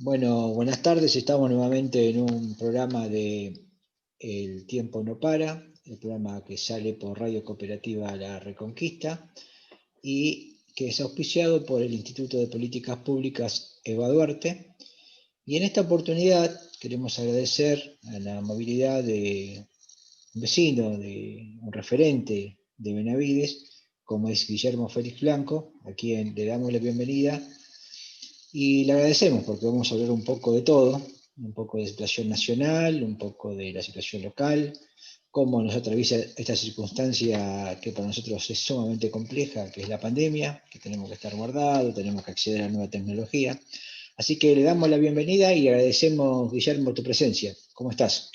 Bueno, buenas tardes. Estamos nuevamente en un programa de El Tiempo No Para, el programa que sale por Radio Cooperativa La Reconquista y que es auspiciado por el Instituto de Políticas Públicas Eva Duarte. Y en esta oportunidad queremos agradecer a la movilidad de un vecino, de un referente de Benavides, como es Guillermo Félix Blanco, a quien le damos la bienvenida y le agradecemos porque vamos a hablar un poco de todo, un poco de situación nacional, un poco de la situación local, cómo nos atraviesa esta circunstancia que para nosotros es sumamente compleja, que es la pandemia, que tenemos que estar guardados, tenemos que acceder a la nueva tecnología. Así que le damos la bienvenida y agradecemos, Guillermo, tu presencia. ¿Cómo estás?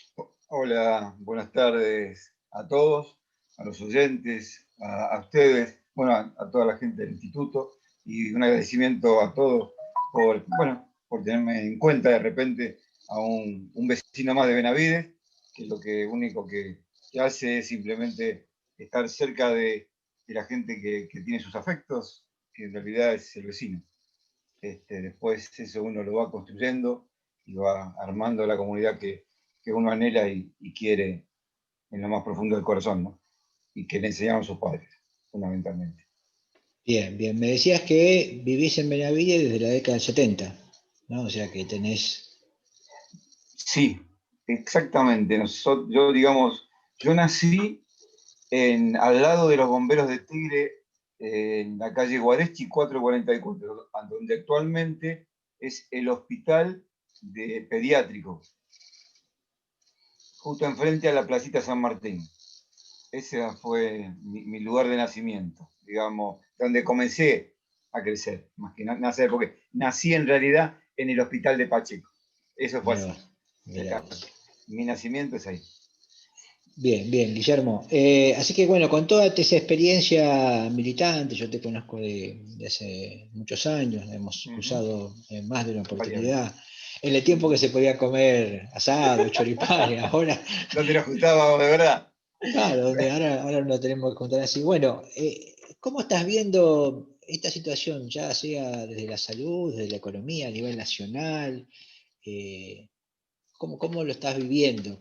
Hola, buenas tardes a todos, a los oyentes, a ustedes, bueno, a toda la gente del instituto y un agradecimiento a todos por tenerme en cuenta de repente a un vecino más de Benavides, que lo único que hace es simplemente estar cerca de la gente que tiene sus afectos, que en realidad es el vecino. Después eso uno lo va construyendo y va armando la comunidad que uno anhela y quiere en lo más profundo del corazón, ¿no? Y que le enseñaron sus padres, fundamentalmente. Bien, bien. Me decías que vivís en Benavides desde la década del 70, ¿no? O sea que tenés... Sí, exactamente. Yo nací al lado de los bomberos de Tigre, en la calle Guareschi 444, donde actualmente es el hospital pediátrico, justo enfrente a la Placita San Martín. Ese fue mi lugar de nacimiento, digamos, donde comencé a crecer, más que nacer, porque nací en realidad en el hospital de Pacheco. Eso fue Mirá así. vos, mirá vos. Mi nacimiento es ahí. Bien, bien, Guillermo. Así que bueno, con toda esa experiencia militante, yo te conozco de hace muchos años, hemos Uh-huh. cruzado en más de una Variable. oportunidad. En el tiempo que se podía comer asado, choripanes, ahora, No te lo ajustábamos de verdad. claro, donde ahora no tenemos que contar así. Bueno, ¿cómo estás viendo esta situación, ya sea desde la salud, desde la economía, a nivel nacional? Eh, ¿Cómo lo estás viviendo?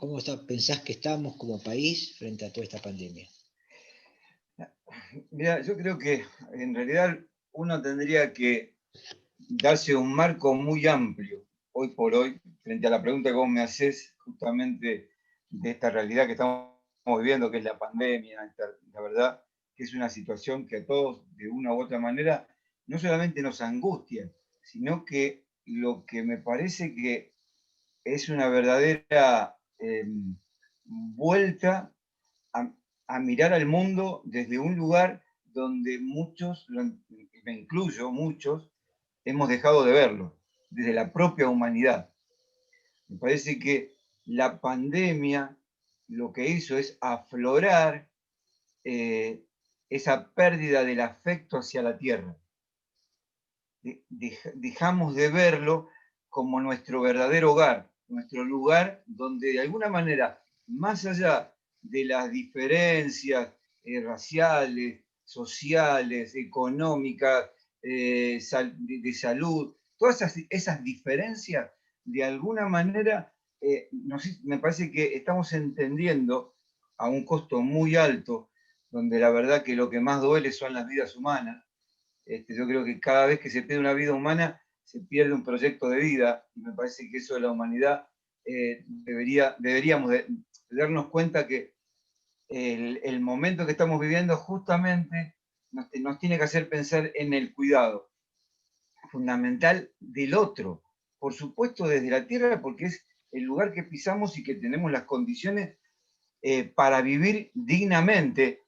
Pensás que estamos como país frente a toda esta pandemia? Mira, yo creo que en realidad uno tendría que darse un marco muy amplio hoy por hoy, frente a la pregunta que vos me haces justamente de esta realidad que estamos viviendo, que es la pandemia. La verdad que es una situación que a todos, de una u otra manera, no solamente nos angustia, sino que lo que me parece que es una verdadera vuelta a, a mirar al mundo desde un lugar donde muchos, me incluyo, muchos, hemos dejado de verlo, desde la propia humanidad. Me parece que la pandemia lo que hizo es aflorar esa pérdida del afecto hacia la tierra. Dejamos de verlo como nuestro verdadero hogar, nuestro lugar donde de alguna manera, más allá de las diferencias raciales, sociales, económicas, de salud, todas esas diferencias, de alguna manera, me parece que estamos entendiendo a un costo muy alto, donde la verdad que lo que más duele son las vidas humanas. Yo creo que cada vez que se pierde una vida humana, se pierde un proyecto de vida, y me parece que eso de la humanidad deberíamos de darnos cuenta que el momento que estamos viviendo justamente nos tiene que hacer pensar en el cuidado fundamental del otro, por supuesto desde la tierra, porque es el lugar que pisamos y que tenemos las condiciones para vivir dignamente,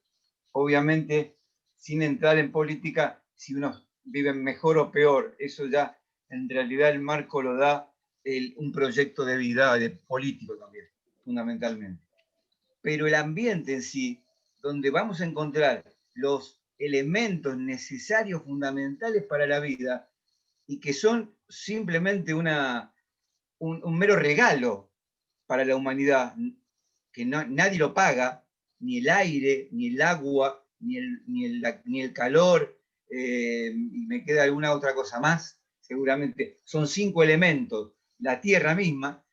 obviamente sin entrar en política, si unos viven mejor o peor, eso ya en realidad el marco lo da un proyecto de vida, de político también, fundamentalmente. Pero el ambiente en sí, donde vamos a encontrar los elementos necesarios, fundamentales para la vida, y que son simplemente un mero regalo para la humanidad, que nadie lo paga, ni el aire, ni el agua, ni el calor, y me queda alguna otra cosa más, seguramente son 5 elementos, la tierra misma,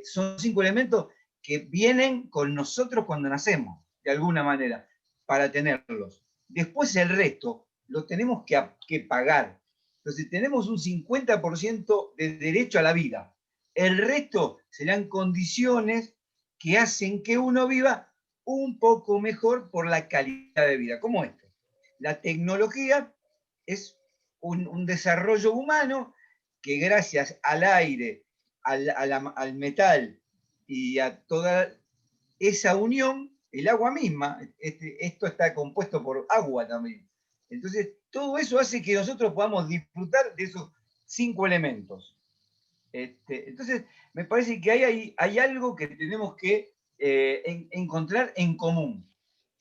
son 5 elementos que vienen con nosotros cuando nacemos, de alguna manera, para tenerlos. Después el resto lo tenemos que pagar. Entonces tenemos un 50% de derecho a la vida. El resto serán condiciones que hacen que uno viva un poco mejor por la calidad de vida, como esto. La tecnología es un desarrollo humano que gracias al aire, al metal y a toda esa unión, el agua misma, esto está compuesto por agua también. Entonces, todo eso hace que nosotros podamos disfrutar de esos 5 elementos. Entonces, me parece que hay algo que tenemos que encontrar en común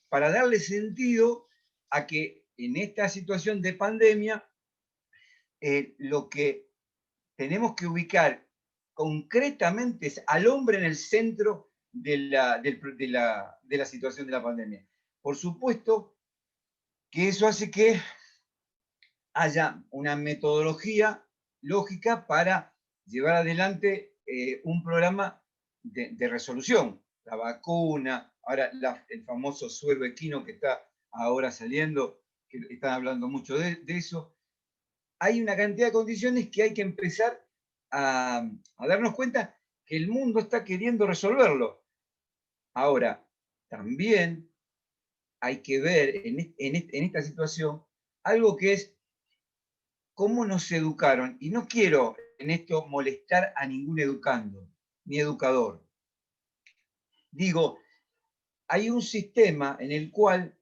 para darle sentido a que en esta situación de pandemia, lo que tenemos que ubicar concretamente es al hombre en el centro de la situación de la pandemia. Por supuesto que eso hace que haya una metodología lógica para llevar adelante un programa de resolución. La vacuna, ahora el famoso suero equino que está ahora saliendo, que están hablando mucho de eso. Hay una cantidad de condiciones que hay que empezar a darnos cuenta que el mundo está queriendo resolverlo. Ahora, también hay que ver en esta situación algo que es cómo nos educaron. Y no quiero en esto molestar a ningún educando, ni educador. Digo, hay un sistema en el cual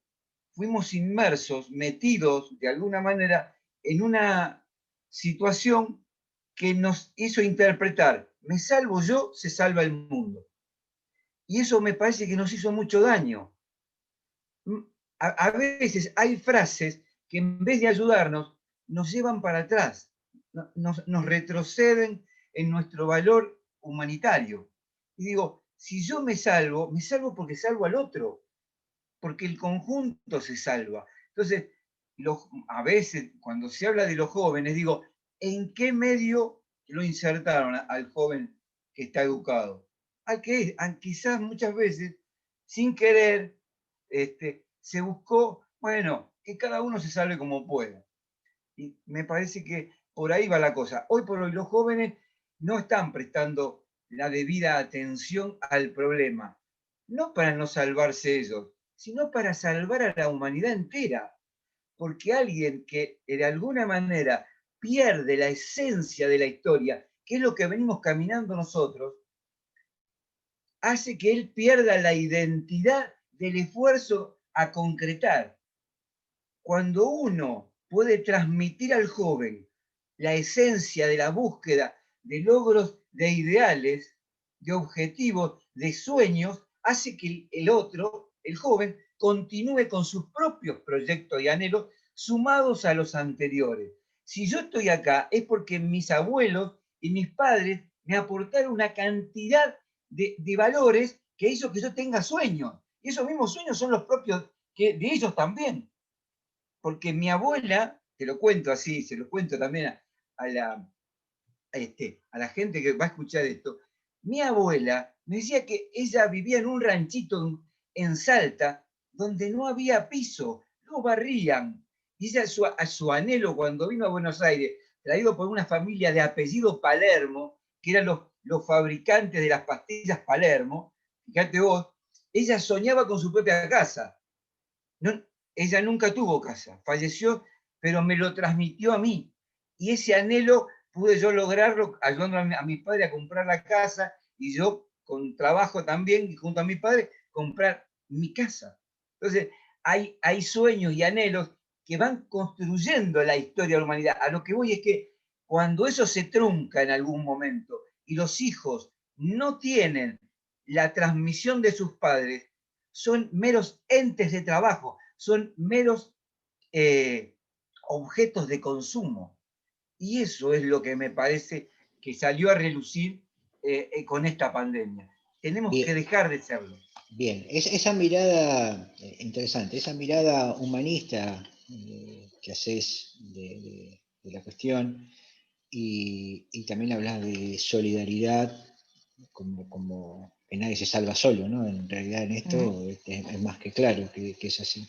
fuimos inmersos, metidos de alguna manera en una situación que nos hizo interpretar, me salvo yo, se salva el mundo. Y eso me parece que nos hizo mucho daño. A veces hay frases que en vez de ayudarnos, nos llevan para atrás, nos retroceden en nuestro valor humanitario. Y digo, si yo me salvo porque salvo al otro, porque el conjunto se salva. Entonces, a veces cuando se habla de los jóvenes, digo, ¿en qué medio lo insertaron al joven que está educado? Quizás muchas veces, sin querer, se buscó, bueno, que cada uno se salve como pueda. Y me parece que por ahí va la cosa. Hoy por hoy los jóvenes no están prestando la debida atención al problema, no para no salvarse ellos, sino para salvar a la humanidad entera. Porque alguien que de alguna manera pierde la esencia de la historia, que es lo que venimos caminando nosotros, hace que él pierda la identidad del esfuerzo a concretar. Cuando uno puede transmitir al joven la esencia de la búsqueda de logros, de ideales, de objetivos, de sueños, hace que el otro, el joven, continúe con sus propios proyectos y anhelos sumados a los anteriores. Si yo estoy acá es porque mis abuelos y mis padres me aportaron una cantidad de valores que hizo que yo tenga sueños. Y esos mismos sueños son los propios de ellos también. Porque mi abuela, te lo cuento así, se lo cuento también a la gente que va a escuchar esto, mi abuela me decía que ella vivía en un ranchito en Salta donde no había piso, no barrían. Y ella, su anhelo cuando vino a Buenos Aires, traído por una familia de apellido Palermo, que eran los fabricantes de las pastillas Palermo, fíjate vos, ella soñaba con su propia casa. No, ella nunca tuvo casa, falleció, pero me lo transmitió a mí. Y ese anhelo pude yo lograrlo ayudando a mis padres a comprar la casa y yo con trabajo también, junto a mis padres, comprar mi casa. Entonces, hay sueños y anhelos que van construyendo la historia de la humanidad. A lo que voy es que cuando eso se trunca en algún momento y los hijos no tienen la transmisión de sus padres, son meros entes de trabajo, son meros objetos de consumo. Y eso es lo que me parece que salió a relucir con esta pandemia. Tenemos que Bien, dejar de serlo. bien. Esa mirada interesante, esa mirada humanista que haces de la cuestión, y también hablas de solidaridad, como que nadie se salva solo, ¿no? En realidad en esto es más que claro que es así.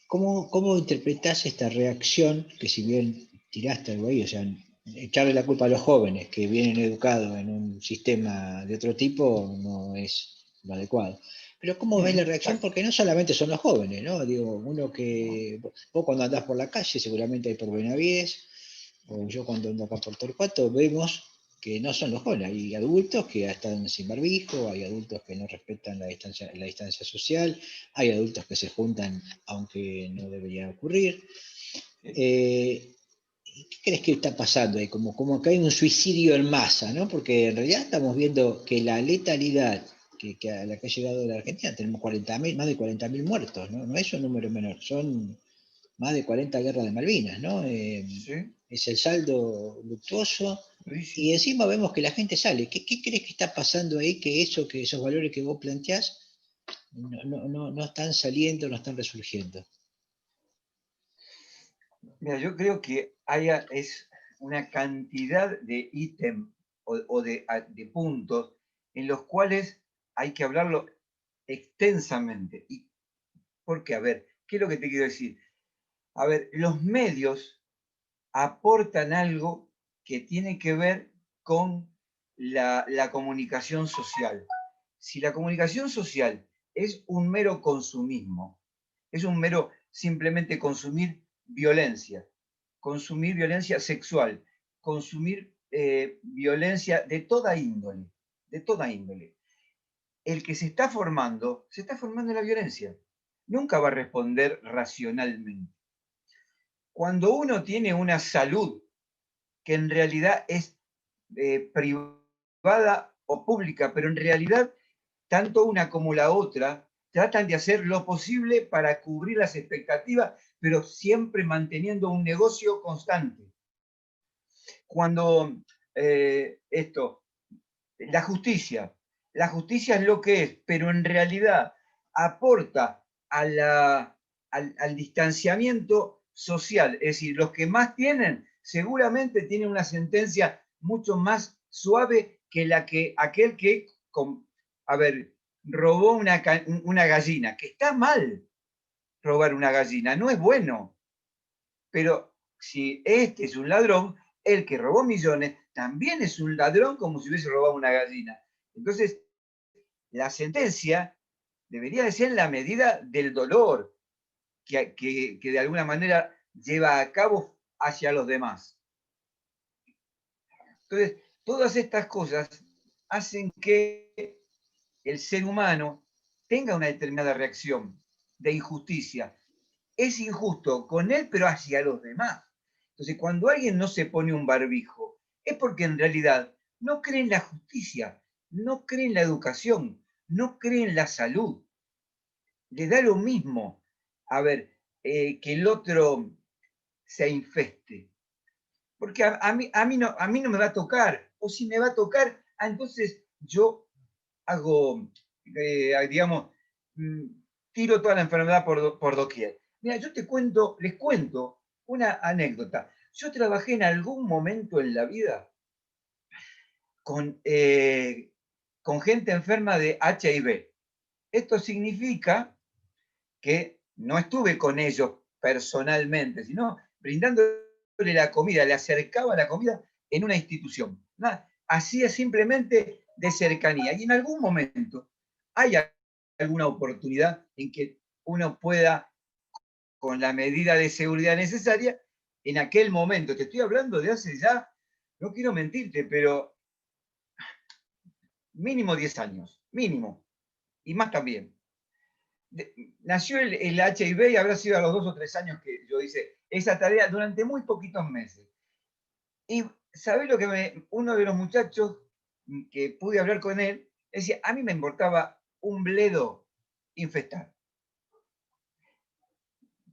¿Cómo interpretás esta reacción, que si bien tiraste algo ahí, o sea, echarle la culpa a los jóvenes que vienen educados en un sistema de otro tipo no es lo adecuado? Pero ¿cómo ves la reacción? Exacto. Porque no solamente son los jóvenes, ¿no? Digo, uno que, vos cuando andás por la calle, seguramente hay por Benavides, o yo cuando ando acá por Torcuato, vemos que no son los jóvenes, hay adultos que están sin barbijo, hay adultos que no respetan la distancia social, hay adultos que se juntan aunque no debería ocurrir. ¿Qué crees que está pasando ahí? Como que hay un suicidio en masa, ¿no? Porque en realidad estamos viendo que la letalidad a la que ha llegado la Argentina, tenemos más de 40.000 muertos, ¿no? No es un número menor, son más de 40 guerras de Malvinas, ¿no? Sí, Es el saldo luctuoso. durísimo. Y encima vemos que la gente sale. ¿Qué crees que está pasando ahí? Que esos valores que vos planteás no están saliendo, no están resurgiendo. Mira, yo creo que es una cantidad de ítems o de puntos en los cuales hay que hablarlo extensamente. ¿Y por qué? A ver, ¿qué es lo que te quiero decir? A ver, los medios aportan algo que tiene que ver con la comunicación social. Si la comunicación social es un mero consumismo, es un mero simplemente consumir violencia sexual, consumir violencia de toda índole. El que se está formando en la violencia. Nunca va a responder racionalmente. Cuando uno tiene una salud que en realidad es privada o pública, pero en realidad tanto una como la otra tratan de hacer lo posible para cubrir las expectativas, pero siempre manteniendo un negocio constante. Cuando esto, la justicia es lo que es, pero en realidad aporta al distanciamiento social, es decir, los que más tienen seguramente tienen una sentencia mucho más suave que la que aquel que, a ver, robó una gallina, que está mal robar una gallina, no es bueno, pero si este es un ladrón, el que robó millones también es un ladrón como si hubiese robado una gallina. Entonces, la sentencia debería de ser en la medida del dolor que de alguna manera lleva a cabo hacia los demás. Entonces, todas estas cosas hacen que el ser humano tenga una determinada reacción de injusticia. Es injusto con él, pero hacia los demás. Entonces, cuando alguien no se pone un barbijo, es porque en realidad no cree en la justicia, no cree en la educación, no cree en la salud. Le da lo mismo, a ver, que el otro se infeste. Porque a mí no me va a tocar, o si me va a tocar, entonces yo hago, digamos, mm, tiro toda la enfermedad por doquier. Mira, les cuento una anécdota. Yo trabajé en algún momento en la vida con, con gente enferma de HIV. Esto significa que no estuve con ellos personalmente, sino brindándole la comida, le acercaba la comida en una institución. Hacía simplemente de cercanía. Y en algún momento hay alguna oportunidad en que uno pueda, con la medida de seguridad necesaria, en aquel momento, te estoy hablando de hace ya, no quiero mentirte, pero mínimo 10 años, mínimo, y más también. Nació el HIV y habrá sido a los 2 o 3 años que yo hice esa tarea durante muy poquitos meses. Y ¿sabés lo que uno de los muchachos que pude hablar con él decía? A mí me importaba un bledo infestar.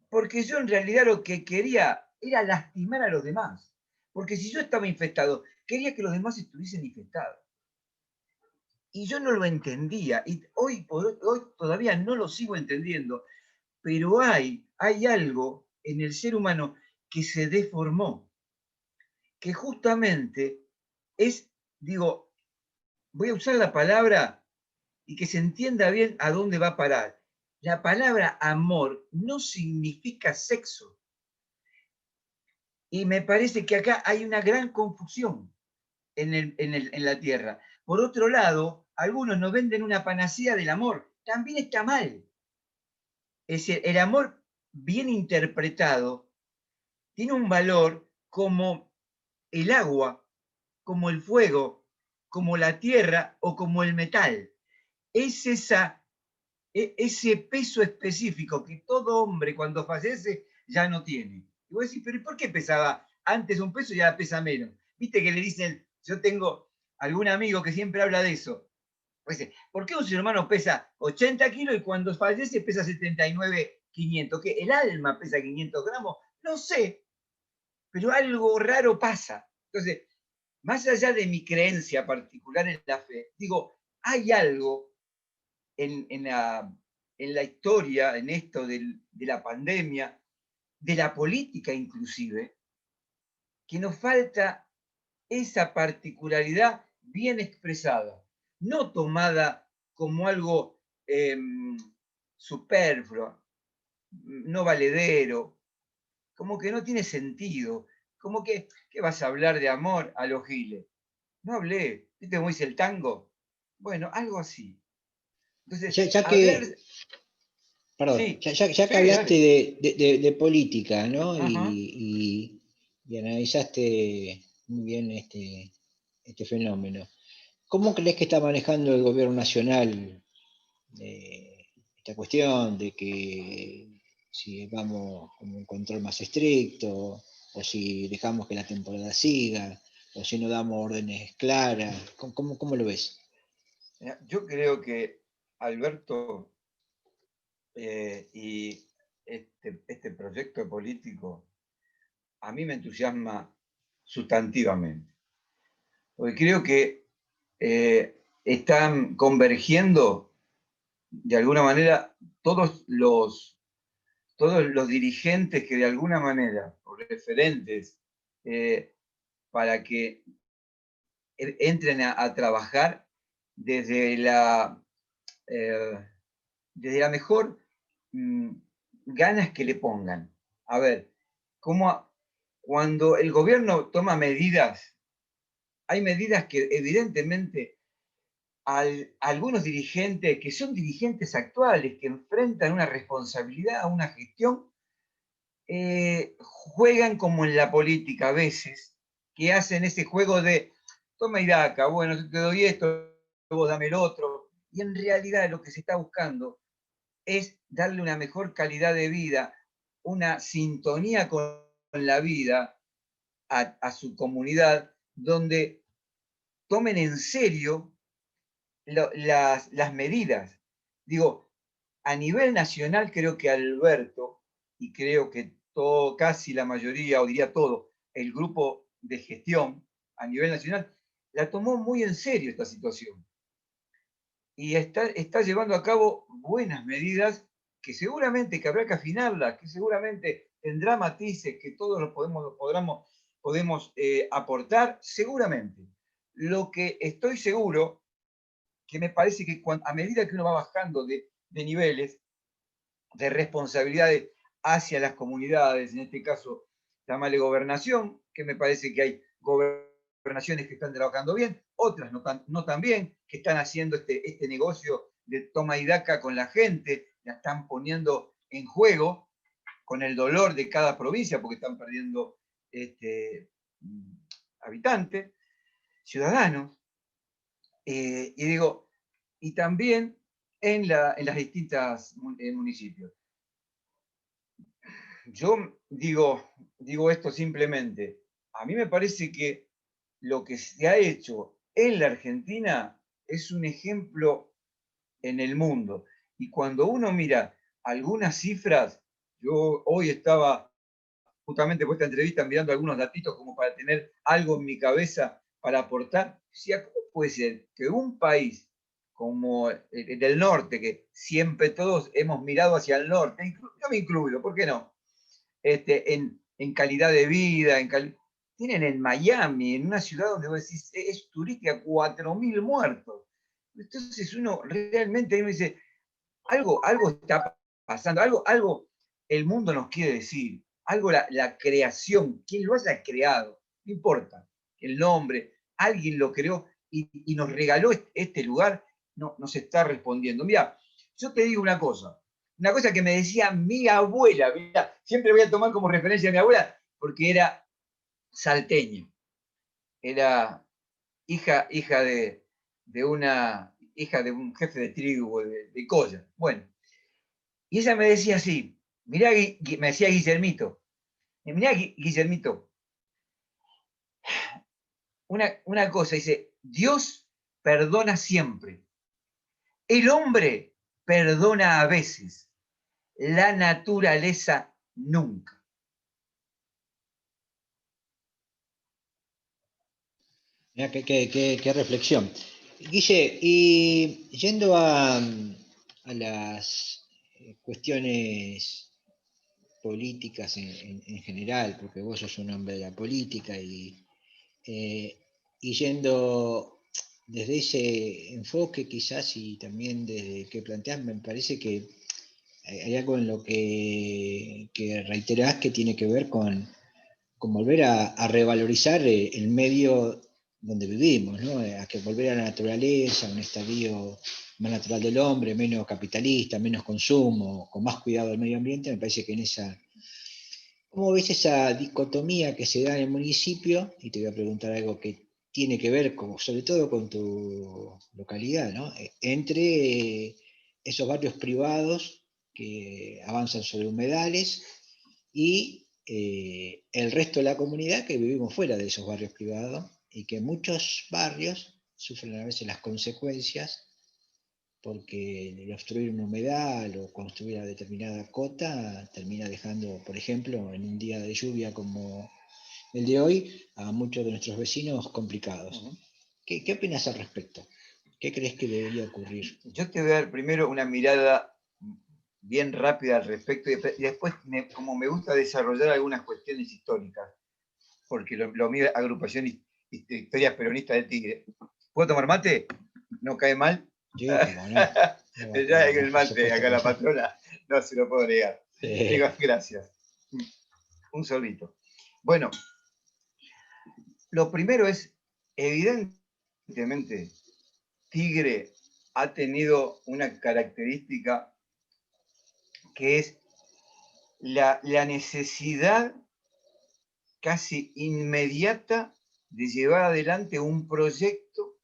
Porque yo en realidad lo que quería era lastimar a los demás. Porque si yo estaba infectado, quería que los demás estuviesen infectados. Y yo no lo entendía. Y hoy todavía no lo sigo entendiendo. Pero hay algo en el ser humano que se deformó. que justamente es, digo, voy a usar la palabra y que se entienda bien a dónde va a parar. La palabra amor no significa sexo. Y me parece que acá hay una gran confusión en la tierra. Por otro lado, algunos nos venden una panacea del amor. También está mal. Es decir, el amor bien interpretado tiene un valor como el agua, como el fuego, como la tierra o como el metal. Es ese peso específico que todo hombre cuando fallece ya no tiene. Y vos decís, pero ¿por qué pesaba antes un peso y ahora pesa menos? Viste que le dicen, yo tengo algún amigo que siempre habla de eso. Dice, ¿por qué un ser humano pesa 80 kilos y cuando fallece pesa 79.500? ¿Que el alma pesa 500 gramos? No sé, pero algo raro pasa. Entonces, más allá de mi creencia particular en la fe, digo, hay algo en la historia, en esto de la pandemia, de la política inclusive, que nos falta esa particularidad bien expresada, no tomada como algo superfluo, no valedero, como que no tiene sentido, como que, ¿qué vas a hablar de amor a los giles? No hablé, ¿viste cómo dice el tango? Bueno, algo así. Entonces, Ya hablar, que, perdón, sí, ya que sí, hablaste dale. de política, ¿no? Ajá. Y analizaste muy bien este fenómeno. ¿Cómo crees que está manejando el gobierno nacional esta cuestión de que si vamos con un control más estricto, o si dejamos que la temporada siga, o si no damos órdenes claras? ¿Cómo lo ves? Yo creo que Alberto y este proyecto político a mí me entusiasma sustantivamente, porque creo que están convergiendo de alguna manera todos los dirigentes que de alguna manera, o referentes, eh, para que entren a trabajar desde eh, desde la mejor mmm, ganas que le pongan. A ver, como cuando el gobierno toma medidas, hay medidas que evidentemente algunos dirigentes, que son dirigentes actuales, que enfrentan una responsabilidad, una gestión, juegan como en la política a veces, que hacen ese juego de toma y daca, bueno, yo te doy esto, vos dame el otro, y en realidad lo que se está buscando es darle una mejor calidad de vida, una sintonía con la vida a su comunidad, donde tomen en serio las medidas. Digo, a nivel nacional creo que Alberto, y creo que casi la mayoría, o diría todo, el grupo de gestión a nivel nacional, la tomó muy en serio esta situación. Y está llevando a cabo buenas medidas que seguramente que habrá que afinarlas, que seguramente tendrá matices que todos los podemos aportar, seguramente. Lo que estoy seguro, que me parece que a medida que uno va bajando de niveles, de responsabilidades hacia las comunidades, en este caso, llamarle gobernación, que me parece que hay gobernaciones que están trabajando bien, otras no tan bien, que están haciendo este negocio de toma y daca con la gente, la están poniendo en juego con el dolor de cada provincia, porque están perdiendo habitantes, ciudadanos, y digo, y también en las distintas municipios. Yo digo esto simplemente. A mí me parece que lo que se ha hecho en la Argentina es un ejemplo en el mundo. Y cuando uno mira algunas cifras, yo hoy estaba justamente por esta entrevista mirando algunos datitos como para tener algo en mi cabeza para aportar. Decía, ¿cómo puede ser que un país como el del norte, que siempre todos hemos mirado hacia el norte, yo me incluyo, ¿por qué no? En calidad de vida, tienen en Miami, en una ciudad donde vos decís, es turística, 4.000 muertos. Entonces uno realmente uno dice, algo está pasando, algo el mundo nos quiere decir, algo la creación, quien lo haya creado, no importa, el nombre, alguien lo creó y nos regaló este lugar, no, nos está respondiendo. Mira, yo te digo una cosa que me decía mi abuela, mirá, siempre voy a tomar como referencia a mi abuela, porque era salteña, era hija de un jefe de tribu de Colla. Bueno, y ella me decía así, mirá, me decía Guillermito, mirá, Guillermito, una cosa, dice, Dios perdona siempre, el hombre perdona a veces, la naturaleza nunca. Mirá, qué reflexión. Guille, y yendo a las cuestiones políticas en general, porque vos sos un hombre de la política eh, y yendo desde ese enfoque quizás y también desde que planteás, me parece que hay algo en lo que reiterás que tiene que ver con volver a revalorizar el medio donde vivimos, ¿no? A que volver a la naturaleza, a un estadio más natural del hombre, menos capitalista, menos consumo, con más cuidado del medio ambiente, me parece que en esa... ¿Cómo ves esa dicotomía que se da en el municipio? Y te voy a preguntar algo que tiene que ver, sobre todo con tu localidad, ¿no? Entre esos barrios privados que avanzan sobre humedales y el resto de la comunidad que vivimos fuera de esos barrios privados y que muchos barrios sufren a veces las consecuencias porque el obstruir un humedal o construir a determinada cota termina dejando, por ejemplo, en un día de lluvia como el de hoy, a muchos de nuestros vecinos complicados. ¿Qué opinas al respecto? ¿Qué crees que debería ocurrir? Yo te voy a dar primero una mirada bien rápida al respecto y después, como me gusta desarrollar algunas cuestiones históricas, porque lo mío es agrupación historias peronistas del Tigre. ¿Puedo tomar mate? ¿No cae mal? Sí, como no. Ya en el mate, acá la patrona, no se lo puedo negar. Digo, gracias. Un sorbito. Bueno, lo primero es, evidentemente, Tigre ha tenido una característica que es la necesidad casi inmediata de llevar adelante un proyecto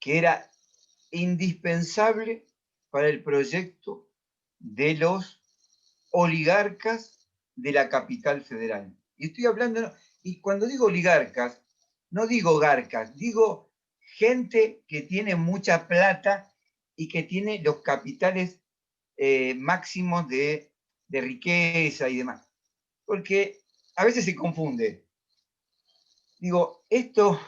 que era indispensable para el proyecto de los oligarcas de la capital federal. Y estoy hablando, y cuando digo oligarcas, no digo garcas, digo gente que tiene mucha plata y que tiene los capitales máximos de riqueza y demás. Porque a veces se confunde. Digo, esto,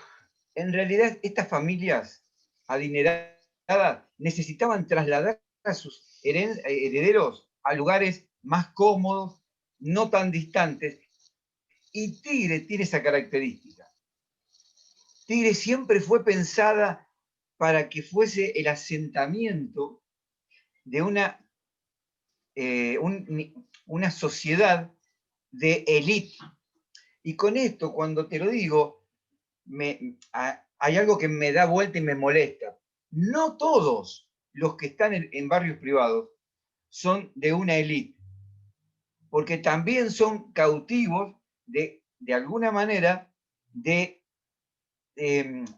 en realidad, estas familias adineradas necesitaban trasladar a sus herederos a lugares más cómodos, no tan distantes. Y Tigre tiene esa característica. Tigre siempre fue pensada para que fuese el asentamiento de una sociedad de élite. Y con esto, cuando te lo digo, hay algo que me da vuelta y me molesta. No todos los que están en barrios privados son de una élite, porque también son cautivos de alguna manera de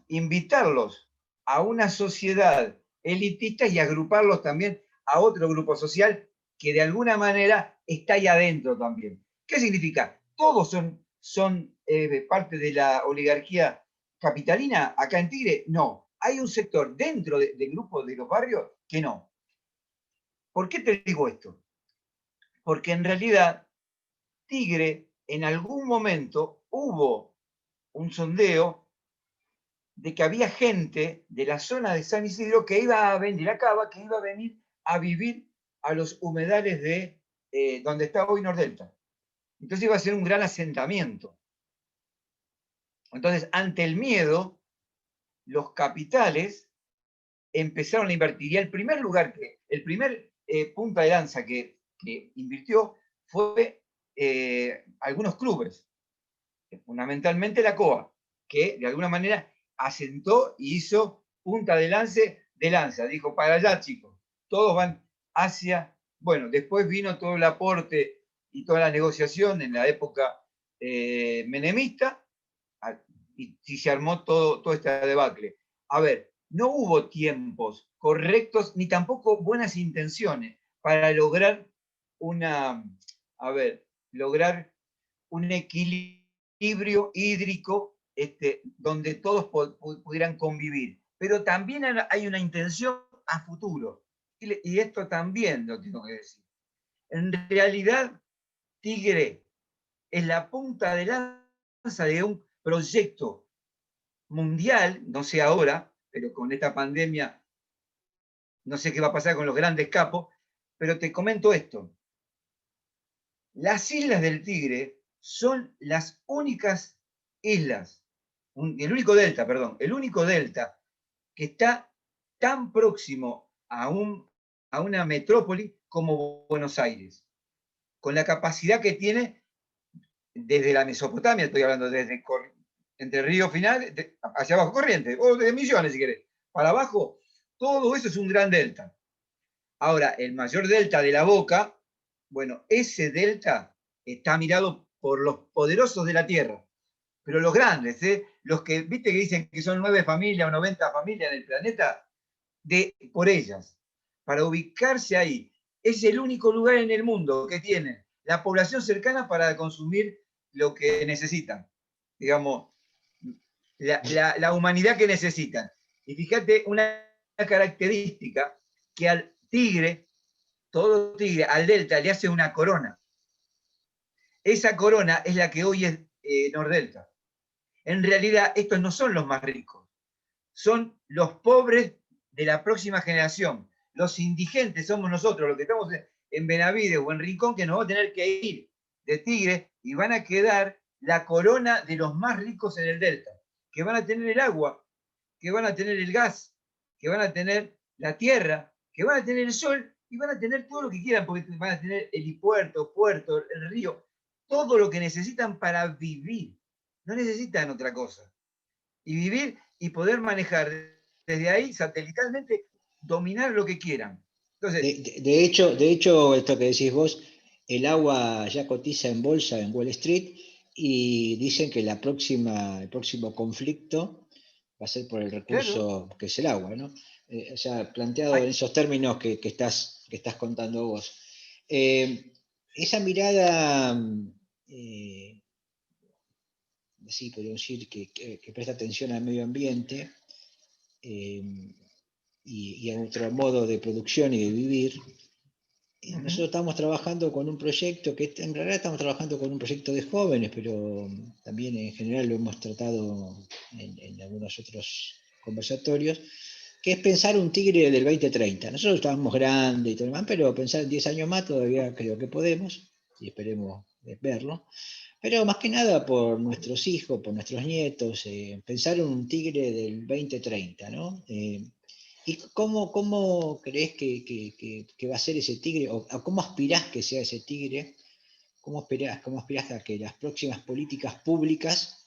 invitarlos a una sociedad elitista y agruparlos también a otro grupo social que de alguna manera está ahí adentro también. ¿Qué significa? Todos son parte de la oligarquía capitalina acá en Tigre. No, hay un sector dentro del grupo de los barrios que no. ¿Por qué te digo esto? Porque en realidad Tigre en algún momento hubo un sondeo de que había gente de la zona de San Isidro que iba a venir a Cava, que iba a venir a vivir a los humedales de donde está hoy Nordelta. Entonces iba a ser un gran asentamiento. Entonces, ante el miedo, los capitales empezaron a invertir. Y el primer lugar, el primer punta de lanza que invirtió fue algunos clubes, fundamentalmente la COA, que de alguna manera asentó y hizo punta de lanza. Dijo, para allá, chicos, todos van hacia... Bueno, después vino todo el aporte y toda la negociación en la época menemista, y se armó todo este debacle. A ver, no hubo tiempos correctos ni tampoco buenas intenciones para lograr lograr un equilibrio hídrico donde todos pudieran convivir. Pero también hay una intención a futuro. Y esto también lo tengo que decir. En realidad, Tigre es la punta de lanza de un proyecto mundial, no sé ahora, pero con esta pandemia no sé qué va a pasar con los grandes capos, pero te comento esto. Las islas del Tigre son las únicas islas, el único delta que está tan próximo a una metrópoli como Buenos Aires, con la capacidad que tiene desde la Mesopotamia, estoy hablando desde entre Río Final hacia abajo, Corrientes, o de Misiones si querés, para abajo, todo eso es un gran delta. Ahora, el mayor delta de la Boca, bueno, ese delta está mirado por los poderosos de la Tierra, pero los grandes, los que, viste que dicen que son 9 familias o 90 familias en el planeta, por ellas, para ubicarse ahí. Es el único lugar en el mundo que tiene la población cercana para consumir lo que necesitan. Digamos, la humanidad que necesitan. Y fíjate una característica que al tigre, todo tigre, al delta le hace una corona. Esa corona es la que hoy es Nordelta. En realidad, estos no son los más ricos, son los pobres de la próxima generación. Los indigentes somos nosotros, los que estamos en Benavides o en Rincón, que nos vamos a tener que ir de Tigre y van a quedar la corona de los más ricos en el delta, que van a tener el agua, que van a tener el gas, que van a tener la tierra, que van a tener el sol y van a tener todo lo que quieran, porque van a tener el helipuerto, puerto, el río, todo lo que necesitan para vivir. No necesitan otra cosa. Y vivir y poder manejar desde ahí satelitalmente, dominar lo que quieran. Entonces, de hecho, esto que decís vos, el agua ya cotiza en bolsa en Wall Street y dicen que el próximo conflicto va a ser por el recurso claro, que es el agua, ¿no? O sea, planteado hay, en esos términos que estás contando vos. Esa mirada, sí, podríamos decir, que presta atención al medio ambiente, y a nuestro modo de producción y de vivir, nosotros estamos trabajando con un proyecto que en realidad estamos trabajando con un proyecto de jóvenes, pero también en general lo hemos tratado en algunos otros conversatorios, que es pensar un Tigre del 2030. Nosotros estamos grandes y todo demás, pero pensar en 10 años más todavía creo que podemos, y esperemos verlo. Pero más que nada por nuestros hijos, por nuestros nietos, pensar en un Tigre del 2030, ¿no? ¿Y cómo crees que va a ser ese tigre? ¿O cómo aspirás que sea ese tigre? ¿Cómo aspirás a que las próximas políticas públicas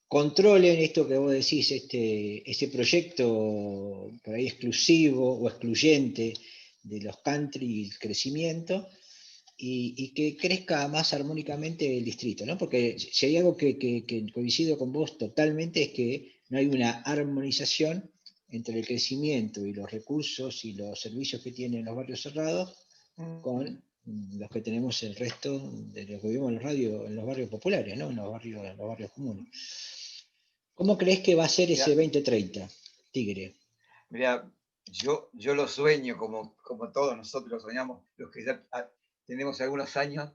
controlen esto que vos decís, ese proyecto por ahí exclusivo o excluyente de los country y el crecimiento, y que crezca más armónicamente el distrito, ¿no? Porque si hay algo que coincido con vos totalmente es que no hay una armonización entre el crecimiento y los recursos y los servicios que tienen los barrios cerrados con los que tenemos el resto de los que vivimos en los barrios populares, ¿no? En los barrios comunes. ¿Cómo crees que va a ser ese mira, 2030, Tigre? mira, yo lo sueño como todos nosotros soñamos, los que ya tenemos algunos años,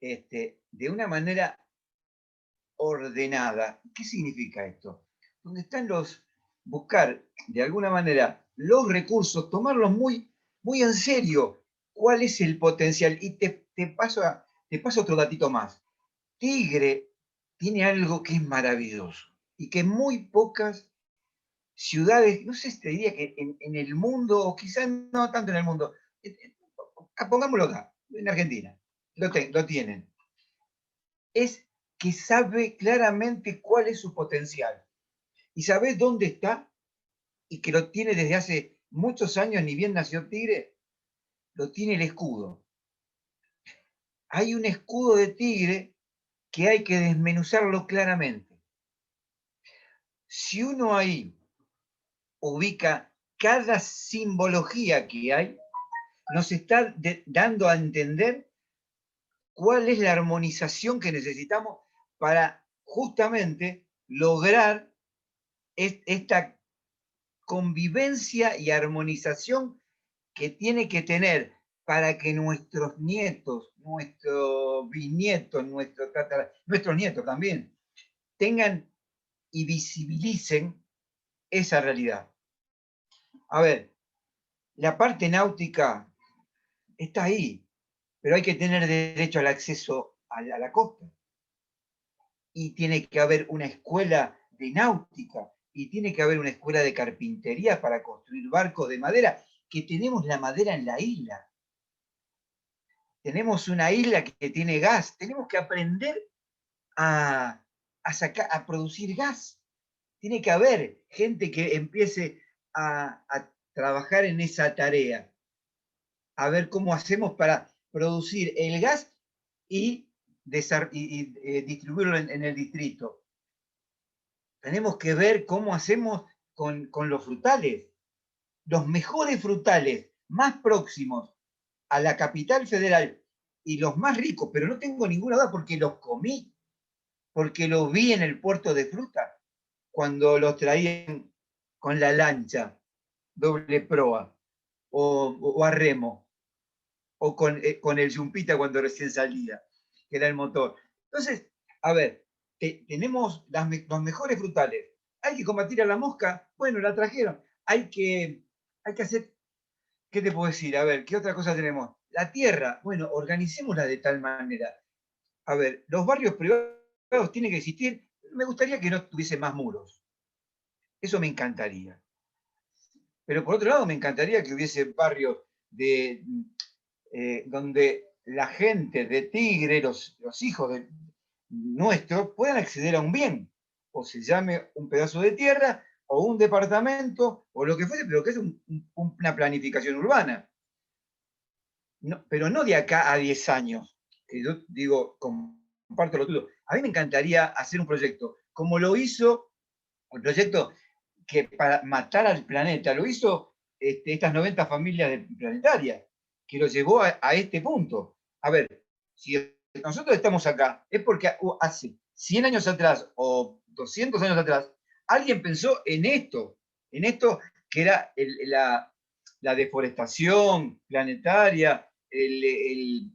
de una manera ordenada. ¿Qué significa esto? Donde están buscar de alguna manera los recursos, tomarlos muy en serio. ¿Cuál es el potencial? Y te paso otro datito más. Tigre tiene algo que es maravilloso y que muy pocas ciudades, no sé si te diría que en el mundo, o quizás no tanto en el mundo, pongámoslo acá, en Argentina, lo tienen. Es que sabe claramente cuál es su potencial y sabe dónde está y que lo tiene desde hace muchos años, ni bien nació Tigre, lo tiene el escudo. Hay un escudo de Tigre que hay que desmenuzarlo claramente. Si uno ahí ubica cada simbología que hay, nos está dando a entender cuál es la armonización que necesitamos para justamente lograr esta convivencia y armonización que tiene que tener para que nuestros nietos, nuestros bisnietos, nuestros nietos también, tengan y visibilicen esa realidad. A ver, la parte náutica está ahí, pero hay que tener derecho al acceso a la costa. Y tiene que haber una escuela de náutica, y tiene que haber una escuela de carpintería para construir barcos de madera, que tenemos la madera en la isla. Tenemos una isla que tiene gas, tenemos que aprender a producir gas. Tiene que haber gente que empiece a trabajar en esa tarea, a ver cómo hacemos para producir el gas y distribuirlo en el distrito. Tenemos que ver cómo hacemos con los frutales. Los mejores frutales más próximos a la capital federal y los más ricos, pero no tengo ninguna duda porque los comí, porque los vi en el puerto de fruta, cuando los traían con la lancha, doble proa, o a remo, o con el yumpita cuando recién salía, que era el motor. Entonces, a ver, tenemos los mejores frutales. Hay que combatir a la mosca, bueno, la trajeron. Hay que hacer, ¿qué te puedo decir? A ver, ¿qué otra cosa tenemos? La tierra, bueno, organicémosla de tal manera. A ver, los barrios privados tienen que existir. Me gustaría que no tuviese más muros. Eso me encantaría. Pero por otro lado, me encantaría que hubiese barrios donde la gente de Tigre, los hijos nuestros, puedan acceder a un bien, o se llame un pedazo de tierra, o un departamento, o lo que fuese, pero que es una planificación urbana. No, pero no de acá a 10 años, que yo digo, comparto lo tuyo. A mí me encantaría hacer un proyecto, como lo hizo, un proyecto que para matar al planeta, lo hizo estas 90 familias planetarias, que lo llevó a este punto. A ver, si nosotros estamos acá, es porque hace 100 años atrás o 200 años atrás, alguien pensó en esto que era la deforestación planetaria, el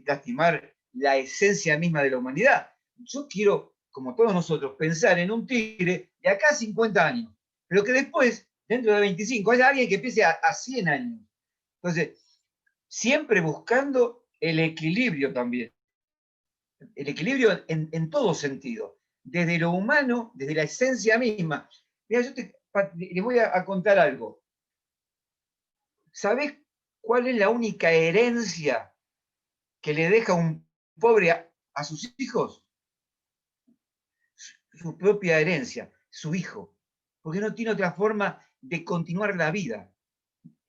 lastimar la esencia misma de la humanidad. Yo quiero, como todos nosotros, pensar en un tigre de acá a 50 años, pero que después, dentro de 25, haya alguien que piense a 100 años. Entonces, siempre buscando el equilibrio también. El equilibrio en todo sentido, desde lo humano, desde la esencia misma. Mira, yo les voy a contar algo. ¿Sabés cuál es la única herencia que le deja un pobre a sus hijos? Su propia herencia, su hijo, porque no tiene otra forma de continuar la vida.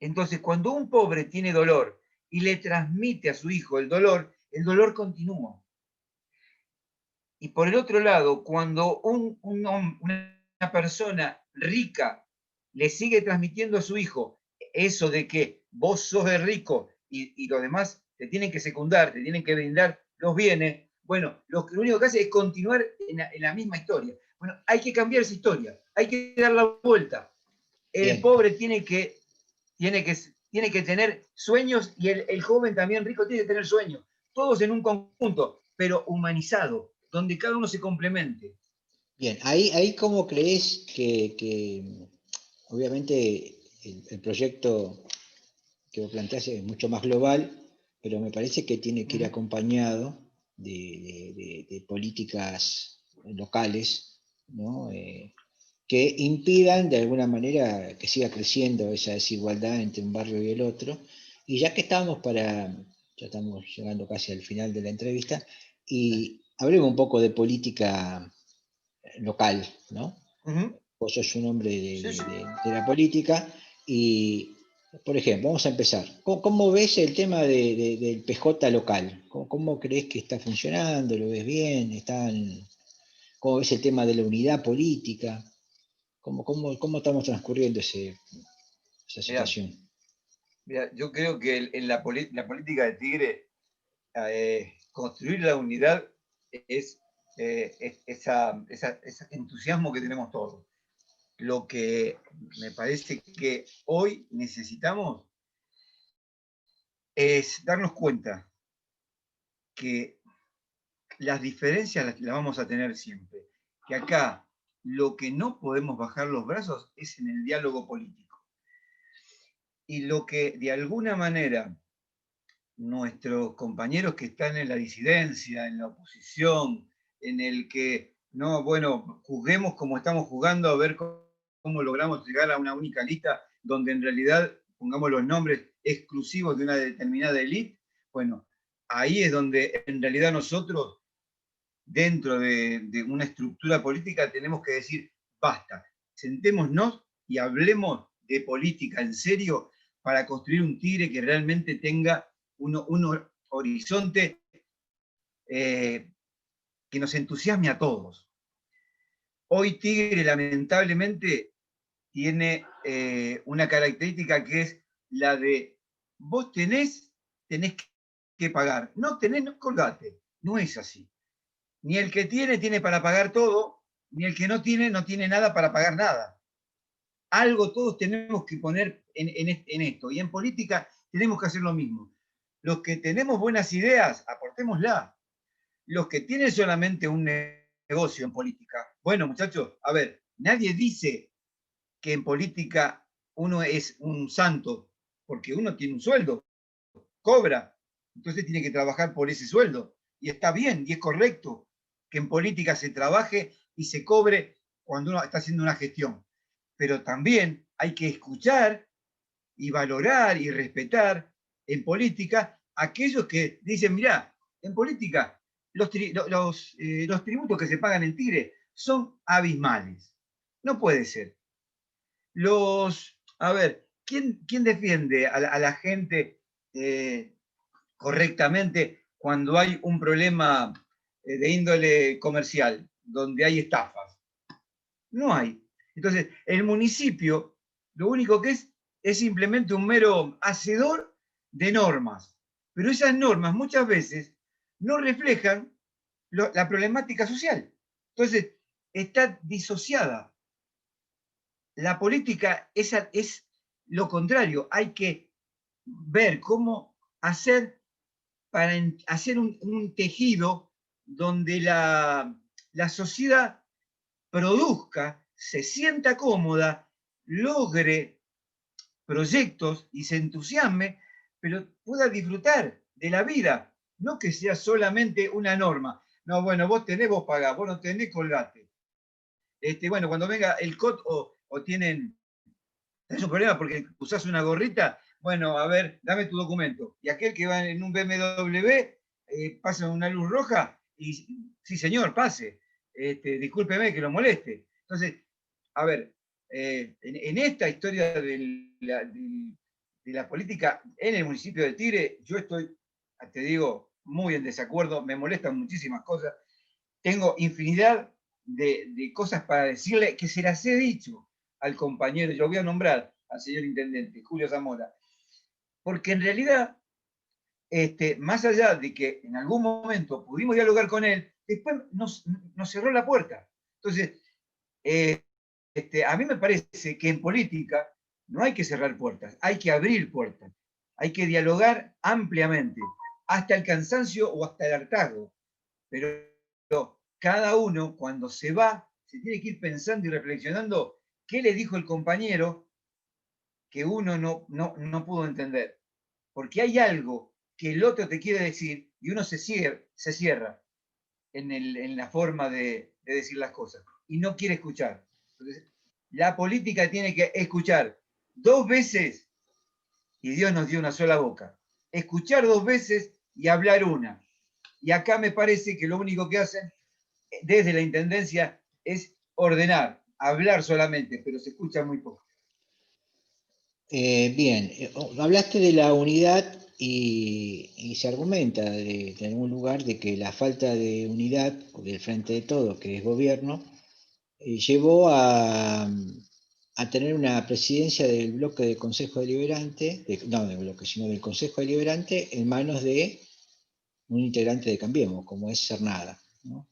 Entonces, cuando un pobre tiene dolor y le transmite a su hijo el dolor continúa. Y por el otro lado, cuando una persona rica le sigue transmitiendo a su hijo eso de que vos sos el rico y los demás te tienen que secundar, te tienen que brindar los bienes, bueno, lo único que hace es continuar en la misma historia. Bueno, hay que cambiar esa historia, hay que dar la vuelta. El Bien, pobre tiene que tener sueños y el joven también rico tiene que tener sueños. Todos en un conjunto, pero humanizado, donde cada uno se complemente. bien. Ahí cómo crees que obviamente el proyecto que vos planteás es mucho más global, pero me parece que tiene que ir acompañado de políticas locales, ¿no? Que impidan de alguna manera que siga creciendo esa desigualdad entre un barrio y el otro. Y ya que estamos ya estamos llegando casi al final de la entrevista, y hablemos un poco de política local, ¿no? Ujú. Vos sos un hombre Sí, sí. de la política y, por ejemplo, vamos a empezar. ¿Cómo ves el tema del PJ local? ¿Cómo crees que está funcionando? ¿Lo ves bien? ¿Cómo ves el tema de la unidad política? ¿Cómo estamos transcurriendo esa Mirá, situación? mirá, yo creo que en la política de Tigre, construir la unidad es ese entusiasmo que tenemos todos. Lo que me parece que hoy necesitamos es darnos cuenta que las diferencias las vamos a tener siempre. Que acá lo que no podemos bajar los brazos es en el diálogo político. Y lo que de alguna manera nuestros compañeros que están en la disidencia, en la oposición, en el que, no, bueno, juzguemos como estamos jugando, a ver cómo logramos llegar a una única lista donde en realidad pongamos los nombres exclusivos de una determinada élite. Bueno, ahí es donde en realidad nosotros, dentro de una estructura política, tenemos que decir, basta, sentémonos y hablemos de política en serio para construir un Tigre que realmente tenga un horizonte que nos entusiasme a todos. Hoy Tigre lamentablemente tiene una característica que es la de vos tenés que pagar, no tenés, no colgate, no es así. Ni el que tiene para pagar todo, ni el que no tiene nada para pagar nada. Algo todos tenemos que poner en esto. Y en política tenemos que hacer lo mismo. Los que tenemos buenas ideas, aportémosla. Los que tienen solamente un negocio en política, bueno, muchachos, a ver, nadie dice que en política uno es un santo, porque uno tiene un sueldo, cobra, entonces tiene que trabajar por ese sueldo. Y está bien, y es correcto que en política se trabaje y se cobre cuando uno está haciendo una gestión. Pero también hay que escuchar y valorar y respetar en política aquellos que dicen, mirá, en política los tributos que se pagan en Tigre son abismales. No puede ser. A ver, ¿quién defiende a la gente correctamente cuando hay un problema de índole comercial, donde hay estafas? No hay. Entonces, el municipio lo único que es simplemente un mero hacedor de normas. Pero esas normas muchas veces no reflejan la problemática social. Entonces, está disociada. La política es lo contrario. Hay que ver cómo hacer para hacer un tejido donde la sociedad produzca, se sienta cómoda, logre proyectos y se entusiasme, pero pueda disfrutar de la vida, no que sea solamente una norma. No, bueno, vos pagás, vos no tenés, colgate. Bueno, cuando venga el COT o tenés un problema porque usás una gorrita, bueno, a ver, dame tu documento. Y aquel que va en un BMW pasa una luz roja y sí, señor, pase. Discúlpeme que lo moleste. Entonces, a ver, en esta historia de la política en el municipio de Tigre, yo estoy, te digo, muy en desacuerdo, me molestan muchísimas cosas. Tengo infinidad de cosas para decirle que se las he dicho al compañero, yo voy a nombrar al señor intendente, Julio Zamora, porque en realidad, más allá de que en algún momento pudimos dialogar con él, después nos cerró la puerta. Entonces, eh, a mí me parece que en política no hay que cerrar puertas, hay que abrir puertas, hay que dialogar ampliamente, hasta el cansancio o hasta el hartazgo, pero cada uno cuando se va, se tiene que ir pensando y reflexionando qué le dijo el compañero que uno no pudo entender. Porque hay algo que el otro te quiere decir y uno se cierra. en la forma de decir las cosas y no quiere escuchar. Entonces, la política tiene que escuchar 2 veces y Dios nos dio una sola boca. Escuchar 2 veces y hablar una. Y acá me parece que lo único que hacen desde la Intendencia es ordenar, hablar solamente, pero se escucha muy poco. Bien, hablaste de la unidad y se argumenta de algún lugar de que la falta de unidad del Frente de Todos, que es gobierno, llevó a tener una presidencia del bloque de Consejo Deliberante, no del bloque, sino del Consejo Deliberante en manos de un integrante de Cambiemos, como es Cernada, ¿no?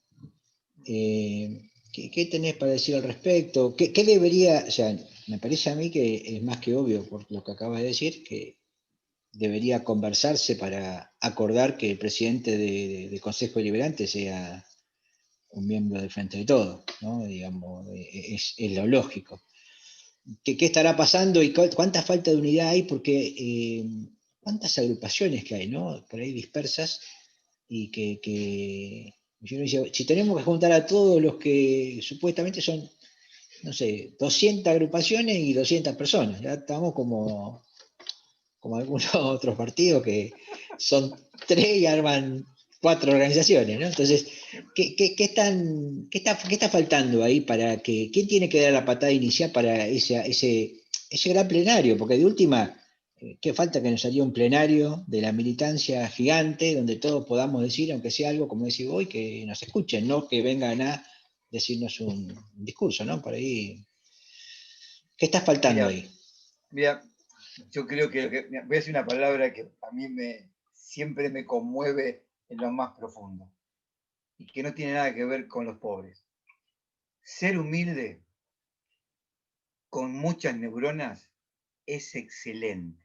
¿Qué tenés para decir al respecto? ¿Qué debería, o sea, me parece a mí que es más que obvio por lo que acabas de decir, que debería conversarse para acordar que el presidente de Consejo Deliberante sea un miembro del Frente de Todos, ¿no? Digamos, es lo lógico. ¿Qué estará pasando y cuánta falta de unidad hay? Porque cuántas agrupaciones que hay, ¿no? Por ahí dispersas y que yo decía, si tenemos que juntar a todos los que supuestamente son, no sé, 200 agrupaciones y 200 personas, ya estamos como algunos otros partidos que son 3 y arman 4 organizaciones, ¿no? Entonces, ¿qué está faltando ahí para que, quién tiene que dar la patada inicial para ese gran plenario? Porque de última, ¿qué falta que nos salga un plenario de la militancia gigante donde todos podamos decir, aunque sea algo como decir hoy, que nos escuchen, no que vengan a decirnos un discurso, ¿no? Por ahí, ¿qué está faltando Mira, ahí? mira, yo creo mira, voy a decir una palabra que a mí siempre me conmueve en lo más profundo y que no tiene nada que ver con los pobres. Ser humilde con muchas neuronas es excelente.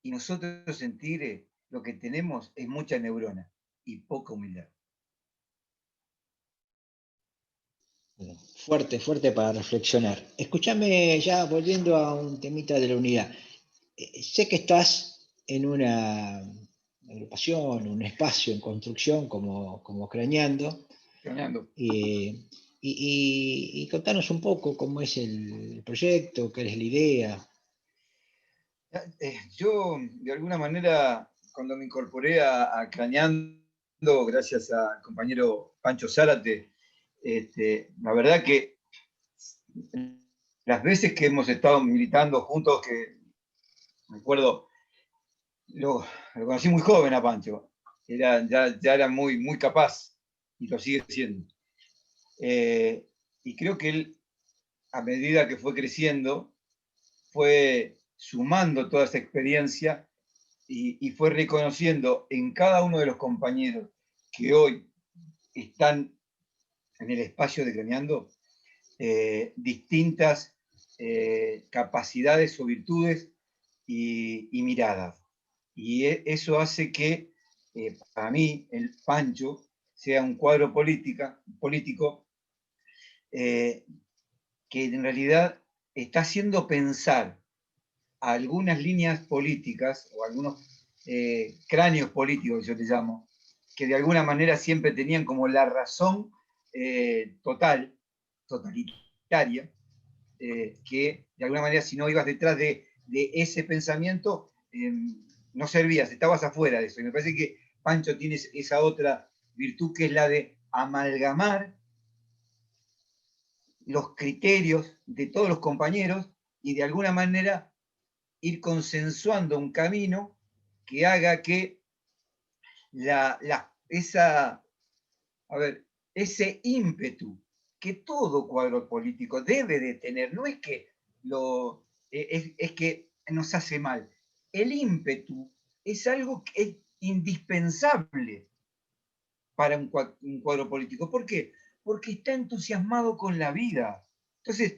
Y nosotros en Tigre lo que tenemos es mucha neurona y poca humildad. Fuerte, fuerte para reflexionar. Escúchame, ya volviendo a un temita de la unidad. Sé que estás en una agrupación, un espacio en construcción como Craneando, Fernando. y contanos un poco cómo es el proyecto, qué es la idea. Yo, de alguna manera, cuando me incorporé a Craneando, gracias al compañero Pancho Zárate, la verdad que las veces que hemos estado militando juntos, que me acuerdo, lo conocí muy joven a Pancho, ya era muy capaz y lo sigue siendo. Y creo que él, a medida que fue creciendo, fue sumando toda esa experiencia y fue reconociendo en cada uno de los compañeros que hoy están en el espacio de Craneando distintas capacidades o virtudes y miradas. Y eso hace que, para mí, el Pancho sea un cuadro político que en realidad está haciendo pensar a algunas líneas políticas o algunos cráneos políticos, yo les llamo, que de alguna manera siempre tenían como la razón totalitaria, que de alguna manera si no ibas detrás de ese pensamiento, no servías, estabas afuera de eso. Y me parece que Pancho tiene esa otra virtud que es la de amalgamar los criterios de todos los compañeros y de alguna manera ir consensuando un camino que haga que esa, a ver, ese ímpetu que todo cuadro político debe de tener, no es que es que nos hace mal. El ímpetu es algo que es indispensable para un cuadro político. ¿Por qué? Porque está entusiasmado con la vida. Entonces,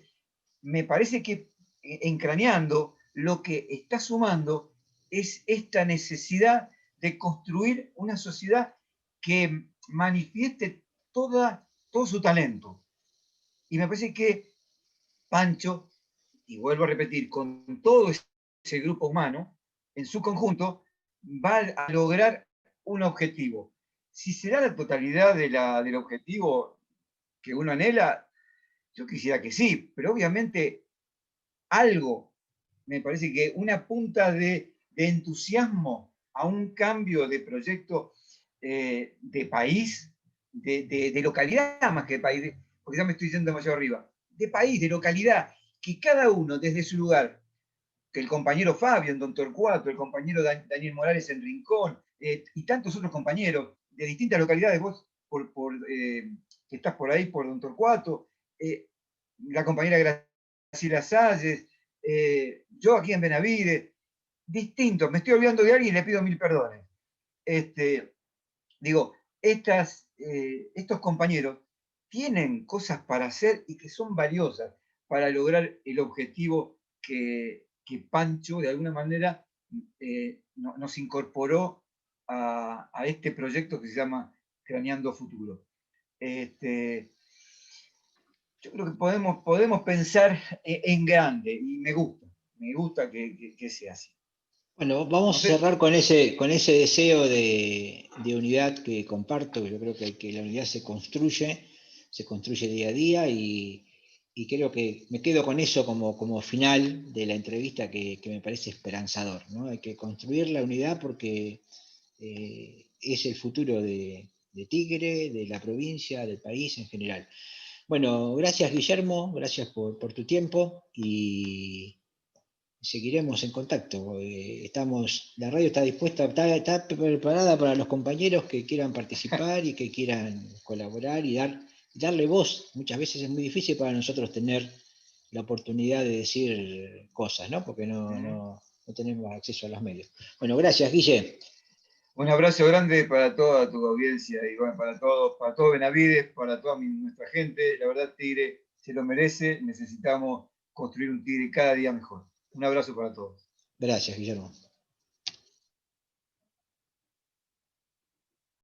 me parece que en Craneando lo que está sumando es esta necesidad de construir una sociedad que manifieste todo su talento. Y me parece que Pancho, y vuelvo a repetir, con todo ese grupo humano, en su conjunto, va a lograr un objetivo. Si será la totalidad del objetivo que uno anhela, yo quisiera que sí, pero obviamente algo, me parece que una punta de entusiasmo a un cambio de proyecto de país, de localidad más que de país, porque ya me estoy yendo demasiado arriba, de país, de localidad, que cada uno desde su lugar, que el compañero Fabio en Don Torcuato, el compañero Daniel Morales en Rincón, y tantos otros compañeros de distintas localidades, vos que estás por ahí, por Don Torcuato, la compañera Graciela Salles, yo aquí en Benavides, distintos, me estoy olvidando de alguien y le pido mil perdones. Digo, estos compañeros tienen cosas para hacer y que son valiosas para lograr el objetivo que Pancho de alguna manera nos incorporó a este proyecto que se llama Craneando Futuro. Yo creo que podemos pensar en grande y me gusta que sea así. Bueno, vamos No a sé, cerrar con ese deseo de unidad que comparto. Yo creo que la unidad se construye día a día y creo que me quedo con eso como final de la entrevista que me parece esperanzador, ¿no? Hay que construir la unidad porque es el futuro de Tigre, de la provincia, del país en general. Bueno, gracias Guillermo, gracias por tu tiempo y seguiremos en contacto. La radio está dispuesta, está preparada para los compañeros que quieran participar y que quieran colaborar y darle voz. Muchas veces es muy difícil para nosotros tener la oportunidad de decir cosas, ¿no? Porque no tenemos acceso a los medios. Bueno, gracias, Guille. un abrazo grande para toda tu audiencia y bueno, para todo Benavides, para toda nuestra gente. La verdad, Tigre se lo merece. Necesitamos construir un Tigre cada día mejor. Un abrazo para todos. Gracias, Guillermo.